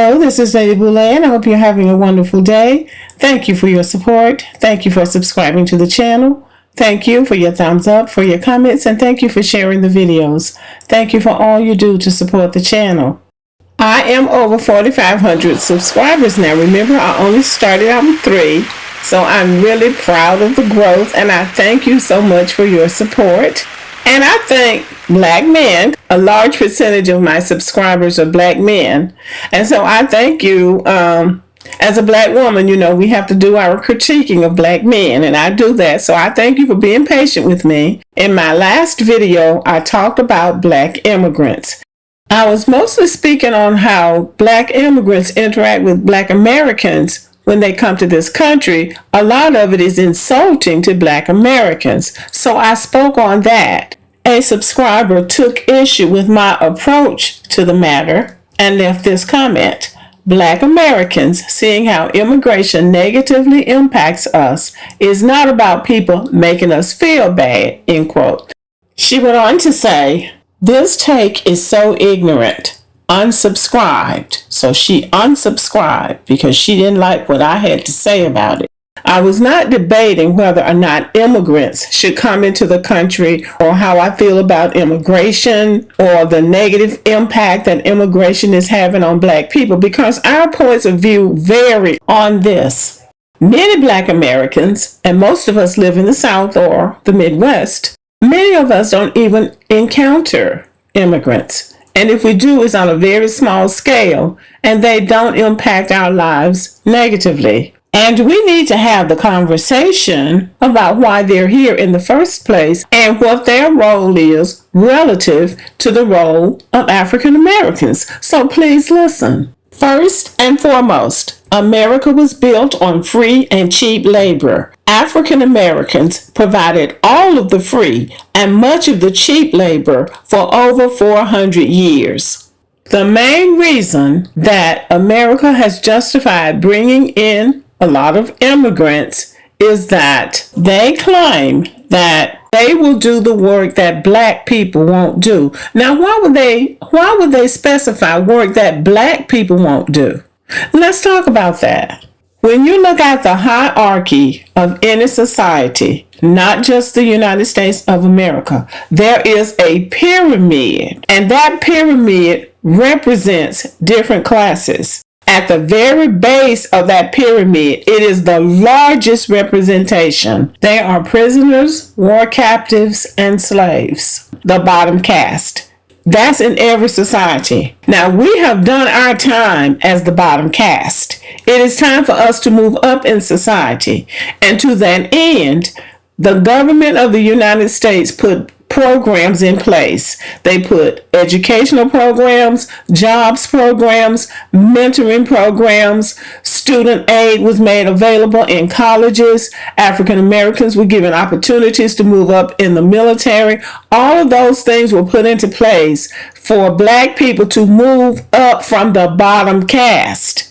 Hello, this is Lady Boulay, and I hope you're having a wonderful day. Thank you for your support. Thank you for subscribing to the channel. Thank you for your thumbs up, for your comments, and thank you for sharing the videos. Thank you for all you do to support the channel. I am over 4,500 subscribers now. Remember, I only started out with 3, so I'm really proud of the growth, and I thank you so much for your support. And I thank Black men. A large percentage of my subscribers are Black men. And so I thank you. As a Black woman, we have to do our critiquing of Black men, and I do that. So I thank you for being patient with me. In my last video, I talked about Black immigrants. I was mostly speaking on how Black immigrants interact with Black Americans when they come to this country. A lot of it is insulting to Black Americans. So I spoke on that. A subscriber took issue with my approach to the matter and left this comment. Black Americans seeing how immigration negatively impacts us is not about people making us feel bad, end quote. She went on to say, this take is so ignorant. Unsubscribed. So she unsubscribed because she didn't like what I had to say about it. I was not debating whether or not immigrants should come into the country or how I feel about immigration or the negative impact that immigration is having on Black people, because our points of view vary on this. Many Black Americans, and most of us live in the South or the Midwest, many of us don't even encounter immigrants. And if we do, it's on a very small scale, and they don't impact our lives negatively. And we need to have the conversation about why they're here in the first place and what their role is relative to the role of African Americans. So please listen. First and foremost, America was built on free and cheap labor. African Americans provided all of the free and much of the cheap labor for over 400 years. The main reason that America has justified bringing in a lot of immigrants is that they claim that they will do the work that Black people won't do. Now, why would they specify work that Black people won't do? Let's talk about that. When you look at the hierarchy of any society, not just the United States of America, there is a pyramid, and that pyramid represents different classes. At the very base of that pyramid, it is the largest representation. They are prisoners, war captives, and slaves. The bottom caste. That's in every society. Now, we have done our time as the bottom caste. It is time for us to move up in society. And to that end, the government of the United States put programs in place. They put educational programs, jobs programs, mentoring programs. Student aid was made available in colleges. African Americans were given opportunities to move up in the military. All of those things were put into place for Black people to move up from the bottom caste.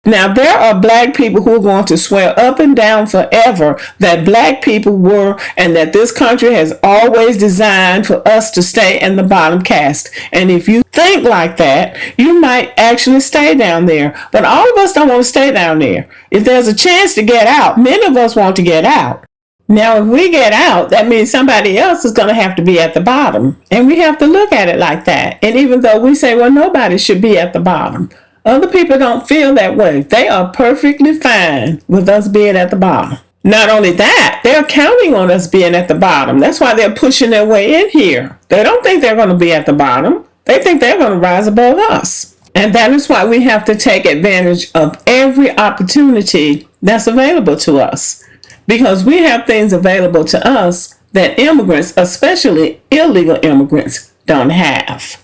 Now, there are Black people who are going to swear up and down forever that Black people were, and that this country has always designed for us to stay in the bottom caste. And if you think like that, you might actually stay down there. But all of us don't want to stay down there. If there's a chance to get out, many of us want to get out. Now, if we get out, that means somebody else is going to have to be at the bottom. And we have to look at it like that. And even though we say, well, nobody should be at the bottom, other people don't feel that way. They are perfectly fine with us being at the bottom. Not only that, they're counting on us being at the bottom. That's why they're pushing their way in here. They don't think they're going to be at the bottom. They think they're going to rise above us. And that is why we have to take advantage of every opportunity that's available to us. Because we have things available to us that immigrants, especially illegal immigrants, don't have.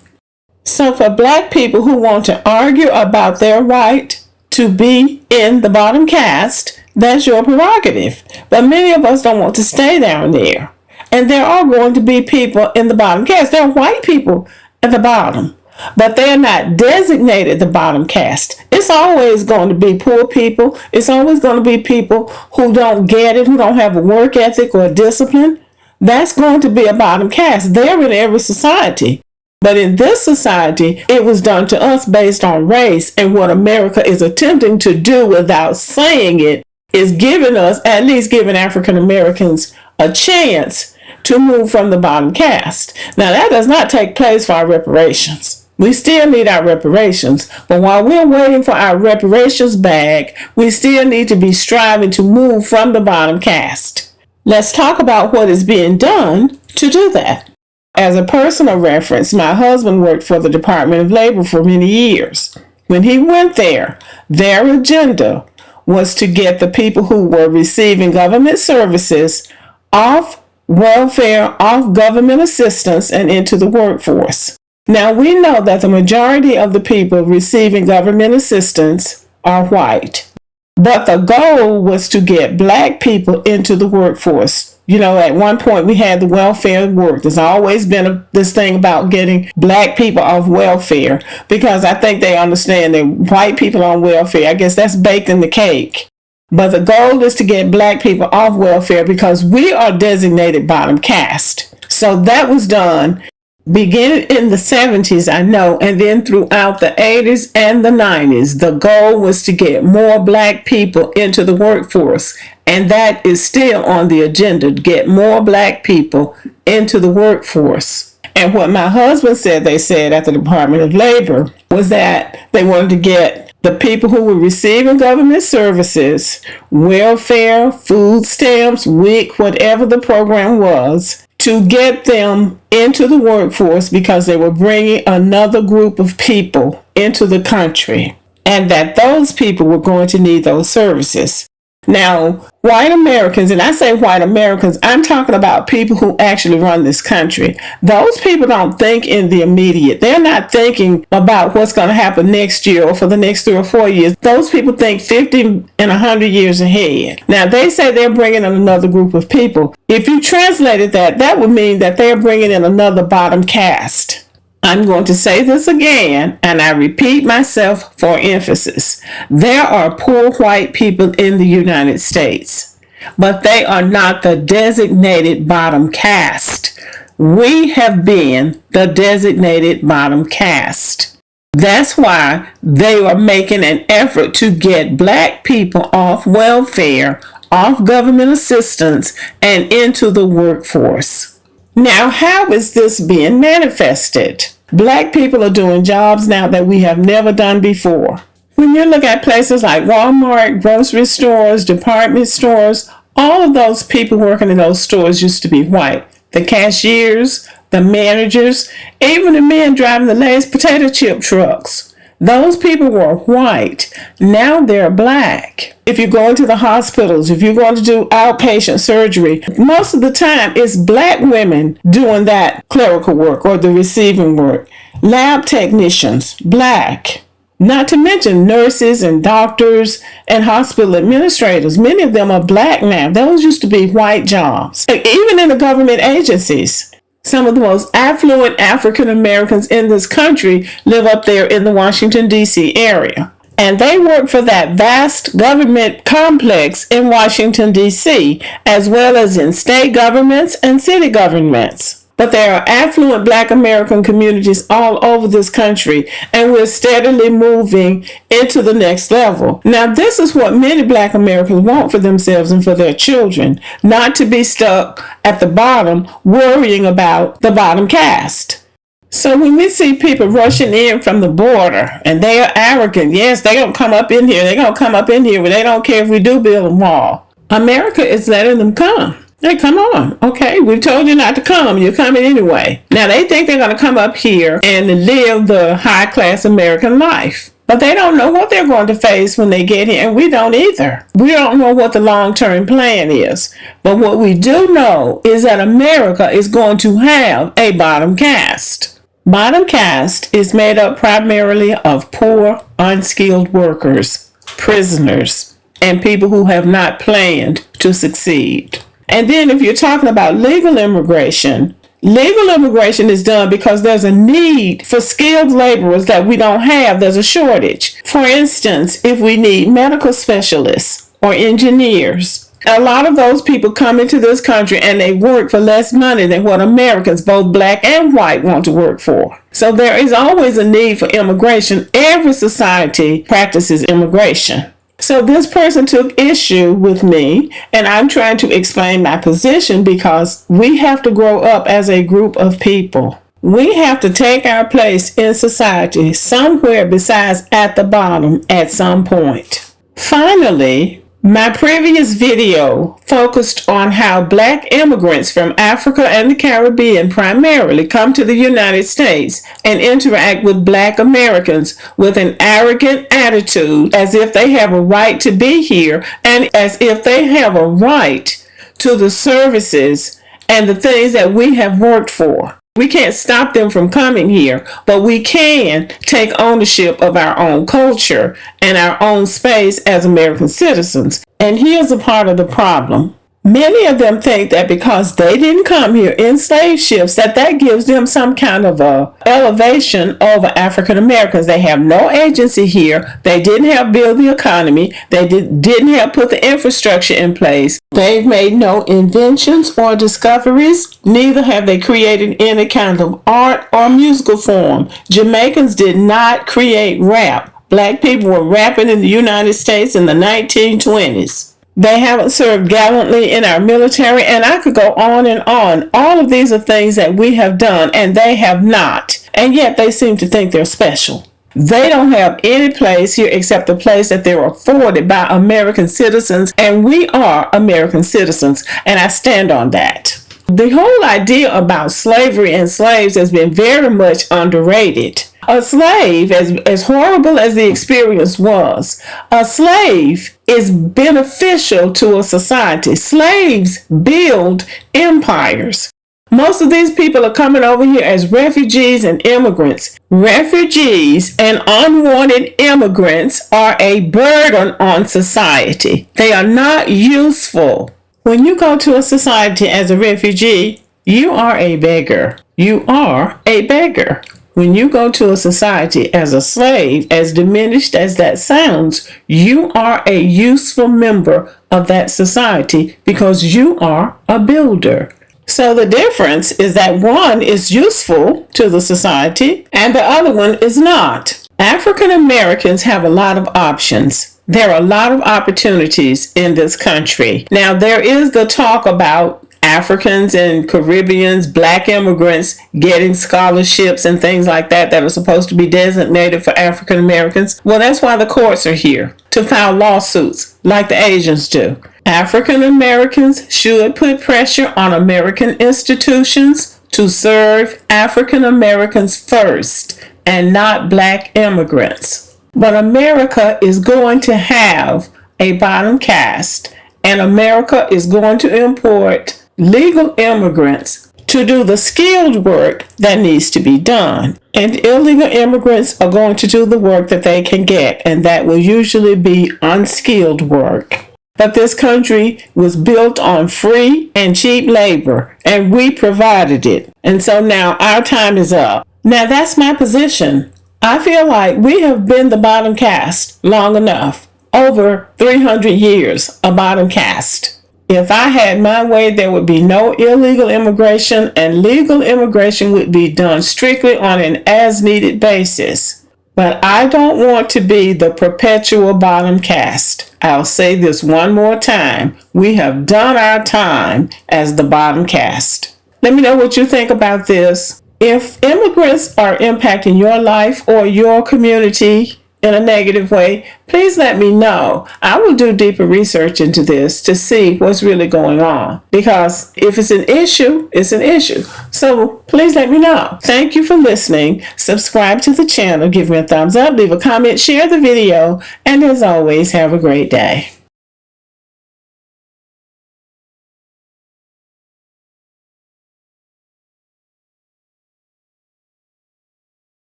So for Black people who want to argue about their right to be in the bottom caste, that's your prerogative. But many of us don't want to stay down there. And there are going to be people in the bottom caste. There are white people at the bottom, but they're not designated the bottom caste. It's always going to be poor people. It's always going to be people who don't get it, who don't have a work ethic or discipline. That's going to be a bottom caste. They're in every society. But in this society, it was done to us based on race. And what America is attempting to do without saying it is giving us, at least giving African Americans, a chance to move from the bottom caste. Now, that does not take place for our reparations. We still need our reparations, but while we're waiting for our reparations bag, we still need to be striving to move from the bottom caste. Let's talk about what is being done to do that. As a personal reference, my husband worked for the Department of Labor for many years. When he went there, their agenda was to get the people who were receiving government services off welfare, off government assistance, and into the workforce. Now, we know that the majority of the people receiving government assistance are white, but the goal was to get black people into the workforce. You know, at one point we had the welfare work. There's always been this thing about getting black people off welfare, because I think they understand that white people on welfare, I guess that's baked in the cake. But the goal is to get black people off welfare because we are designated bottom caste. So that was done beginning in the 70s, I know, and then throughout the 80s and the 90s. The goal was to get more black people into the workforce. And that is still on the agenda, to get more black people into the workforce. And what my husband said, they said at the Department of Labor, was that they wanted to get the people who were receiving government services, welfare, food stamps, WIC, whatever the program was, to get them into the workforce because they were bringing another group of people into the country, and that those people were going to need those services. Now, white Americans, and I say white Americans, I'm talking about people who actually run this country. Those people don't think in the immediate. They're not thinking about what's going to happen next year or for the next 3 or 4 years. Those people think 50 and 100 years ahead. Now, they say they're bringing in another group of people. If you translated that, that would mean that they're bringing in another bottom caste. I'm going to say this again, and I repeat myself for emphasis. There are poor white people in the United States, but they are not the designated bottom caste. We have been the designated bottom caste. That's why they are making an effort to get black people off welfare, off government assistance, and into the workforce. Now, how is this being manifested? Black people are doing jobs now that we have never done before. When you look at places like Walmart, grocery stores, department stores, all of those people working in those stores used to be white. The cashiers, the managers, even the men driving the Lay's potato chip trucks. Those people were white. Now they're black. If you go into the hospitals, if you're going to do outpatient surgery, most of the time it's black women doing that clerical work or the receiving work. Lab technicians, black. Not to mention nurses and doctors and hospital administrators. Many of them are black now. Those used to be white jobs. Even in the government agencies. Some of the most affluent African Americans in this country live up there in the Washington, D.C. area. And they work for that vast government complex in Washington, D.C., as well as in state governments and city governments. But there are affluent black American communities all over this country, and we're steadily moving into the next level. Now, this is what many black Americans want for themselves and for their children, not to be stuck at the bottom worrying about the bottom caste. So when we see people rushing in from the border and they are arrogant, yes, they're going to come up in here. They're going to come up in here, but they don't care if we do build a wall. America is letting them come. Hey, come on. Okay, we told you not to come. You're coming anyway. Now, they think they're going to come up here and live the high-class American life. But they don't know what they're going to face when they get here, and we don't either. We don't know what the long-term plan is. But what we do know is that America is going to have a bottom caste. Bottom caste is made up primarily of poor, unskilled workers, prisoners, and people who have not planned to succeed. And then if you're talking about legal immigration is done because there's a need for skilled laborers that we don't have. There's a shortage. For instance, if we need medical specialists or engineers, a lot of those people come into this country and they work for less money than what Americans, both black and white, want to work for. So there is always a need for immigration. Every society practices immigration. So this person took issue with me, and I'm trying to explain my position because we have to grow up as a group of people. We have to take our place in society somewhere besides at the bottom at some point. Finally, my previous video focused on how Black immigrants from Africa and the Caribbean primarily come to the United States and interact with Black Americans with an arrogant attitude as if they have a right to be here and as if they have a right to the services and the things that we have worked for. We can't stop them from coming here, but we can take ownership of our own culture and our own space as American citizens. And here's a part of the problem. Many of them think that because they didn't come here in slave ships, that gives them some kind of a elevation over African Americans. They have no agency here. They didn't help build the economy. They didn't help put the infrastructure in place. They've made no inventions or discoveries. Neither have they created any kind of art or musical form. Jamaicans did not create rap. Black people were rapping in the United States in the 1920s. They haven't served gallantly in our military, and I could go on and on. All of these are things that we have done, and they have not. And yet they seem to think they're special. They don't have any place here except the place that they're afforded by American citizens, and we are American citizens, and I stand on that. The whole idea about slavery and slaves has been very much underrated. A slave, as horrible as the experience was, a slave is beneficial to a society. Slaves build empires. Most of these people are coming over here as refugees and immigrants. Refugees and unwanted immigrants are a burden on society. They are not useful. When you go to a society as a refugee, you are a beggar. You are a beggar. When you go to a society as a slave, as diminished as that sounds, you are a useful member of that society because you are a builder. So the difference is that one is useful to the society and the other one is not. African Americans have a lot of options. There are a lot of opportunities in this country. Now, there is the talk about Africans and Caribbeans, Black immigrants getting scholarships and things like that are supposed to be designated for African Americans. Well, that's why the courts are here, to file lawsuits like the Asians do. African Americans should put pressure on American institutions to serve African Americans first and not Black immigrants. But America is going to have a bottom caste, and America is going to import legal immigrants to do the skilled work that needs to be done. And illegal immigrants are going to do the work that they can get, and that will usually be unskilled work. But this country was built on free and cheap labor, and we provided it. And so now our time is up. Now that's my position. I feel like we have been the bottom caste long enough. Over 300 years, a bottom caste. If I had my way, there would be no illegal immigration, and legal immigration would be done strictly on an as-needed basis. But I don't want to be the perpetual bottom caste. I'll say this one more time. We have done our time as the bottom caste. Let me know what you think about this. If immigrants are impacting your life or your community in a negative way, please let me know. I will do deeper research into this to see what's really going on. Because if it's an issue, it's an issue. So please let me know. Thank you for listening. Subscribe to the channel, give me a thumbs up, leave a comment, share the video, and as always, have a great day.